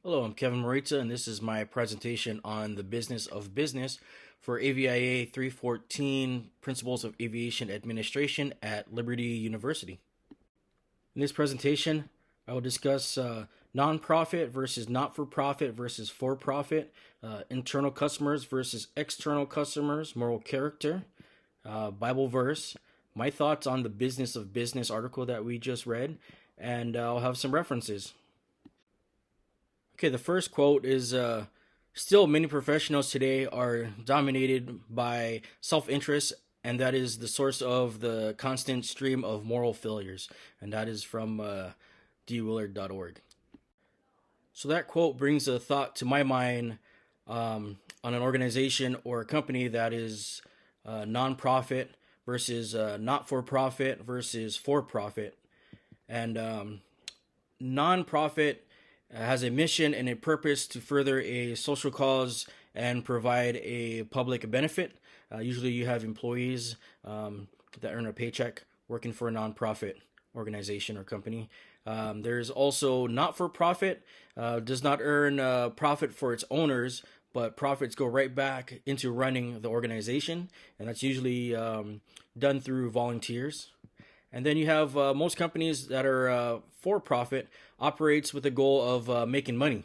Hello, I'm Kevin Morita, and this is my presentation on the business of business for AVIA 314 Principles of Aviation Administration at Liberty University. In this presentation, I will discuss nonprofit versus not for profit versus for profit, internal customers versus external customers, moral character, Bible verse, my thoughts on the business of business article that we just read, and I'll have some references. Okay, the first quote is still many professionals today are dominated by self interest, and that is the source of the constant stream of moral failures. And that is from dwillard.org. So that quote brings a thought to my mind on an organization or a company that is nonprofit versus not for profit versus for profit. And nonprofit has a mission and a purpose to further a social cause and provide a public benefit. Usually, you have employees that earn a paycheck working for a nonprofit organization or company. There's also not for profit, does not earn profit for its owners, but profits go right back into running the organization, and that's usually done through volunteers. And then you have most companies that are for profit operates with the goal of making money.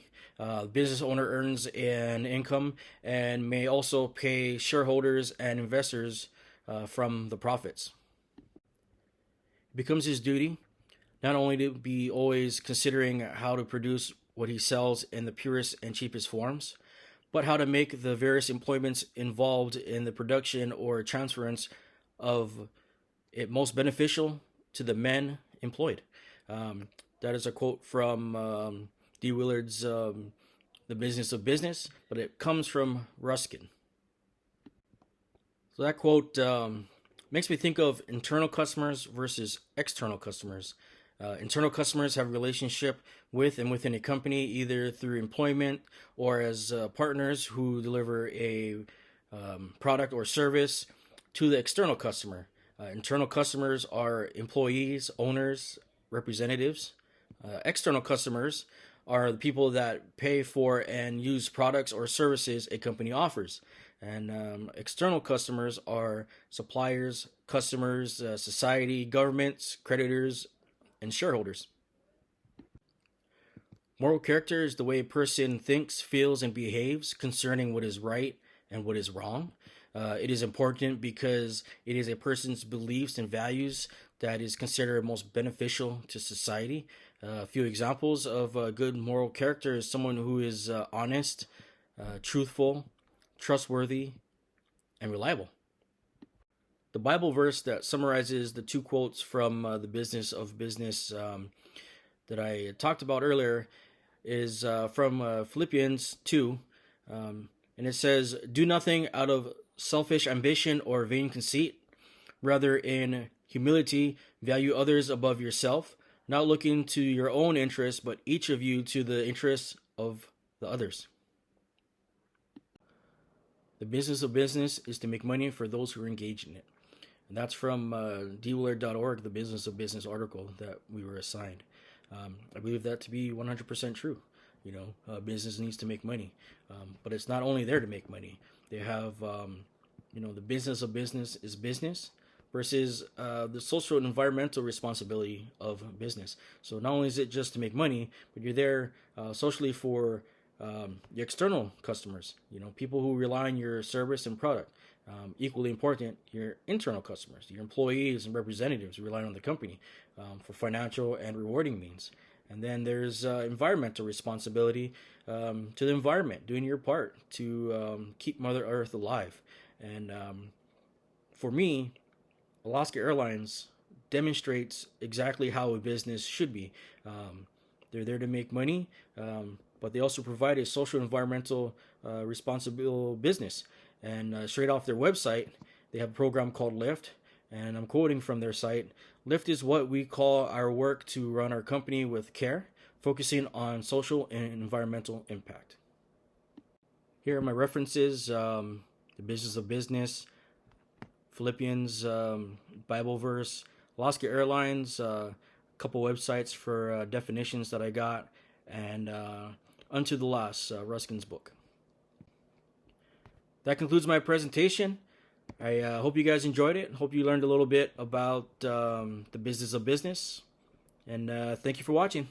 Business owner earns an income and may also pay shareholders and investors from the profits. It becomes his duty not only to be always considering how to produce what he sells in the purest and cheapest forms, but how to make the various employments involved in the production or transference of it most beneficial to the men employed. That is a quote from D. Willard's The Business of Business, but it comes from Ruskin. So that quote makes me think of internal customers versus external customers. Internal customers have a relationship with and within a company, either through employment or as partners who deliver a product or service to the external customer. Internal customers are employees, owners, representatives. External customers are the people that pay for and use products or services a company offers. And external customers are suppliers, customers, society, governments, creditors, and shareholders. Moral character is the way a person thinks, feels, and behaves concerning what is right and what is wrong. It is important because it is a person's beliefs and values that is considered most beneficial to society. A few examples of good moral character is someone who is honest, truthful, trustworthy, and reliable. The Bible verse that summarizes the two quotes from the business of business that I talked about earlier is from Philippians 2. And it says, "Do nothing out of selfish ambition or vain conceit. Rather, in humility, value others above yourself, not looking to your own interests, but each of you to the interests of the others." The business of business is to make money for those who are engaged in it. And that's from dwillard.org, the business of business article that we were assigned. I believe that to be 100% true. Business needs to make money, but it's not only there to make money. They have, the business of business is business versus the social and environmental responsibility of business. So not only is it just to make money, but you're there socially for the external customers, people who rely on your service and product. Equally important, your internal customers, your employees and representatives who rely on the company for financial and rewarding means. And then there's environmental responsibility to the environment, doing your part to keep Mother Earth alive. And for me, Alaska Airlines demonstrates exactly how a business should be. They're there to make money, but they also provide a social environmental responsible business. And straight off their website, they have a program called Lift. And I'm quoting from their site: "Lift is what we call our work to run our company with care, focusing on social and environmental impact." Here are my references: The Business of Business, Philippians, Bible verse, Alaska Airlines, a couple websites for definitions that I got, and Unto the Loss, Ruskin's book. That concludes my presentation. I hope you guys enjoyed it. Hope you learned a little bit about the business of business. And thank you for watching.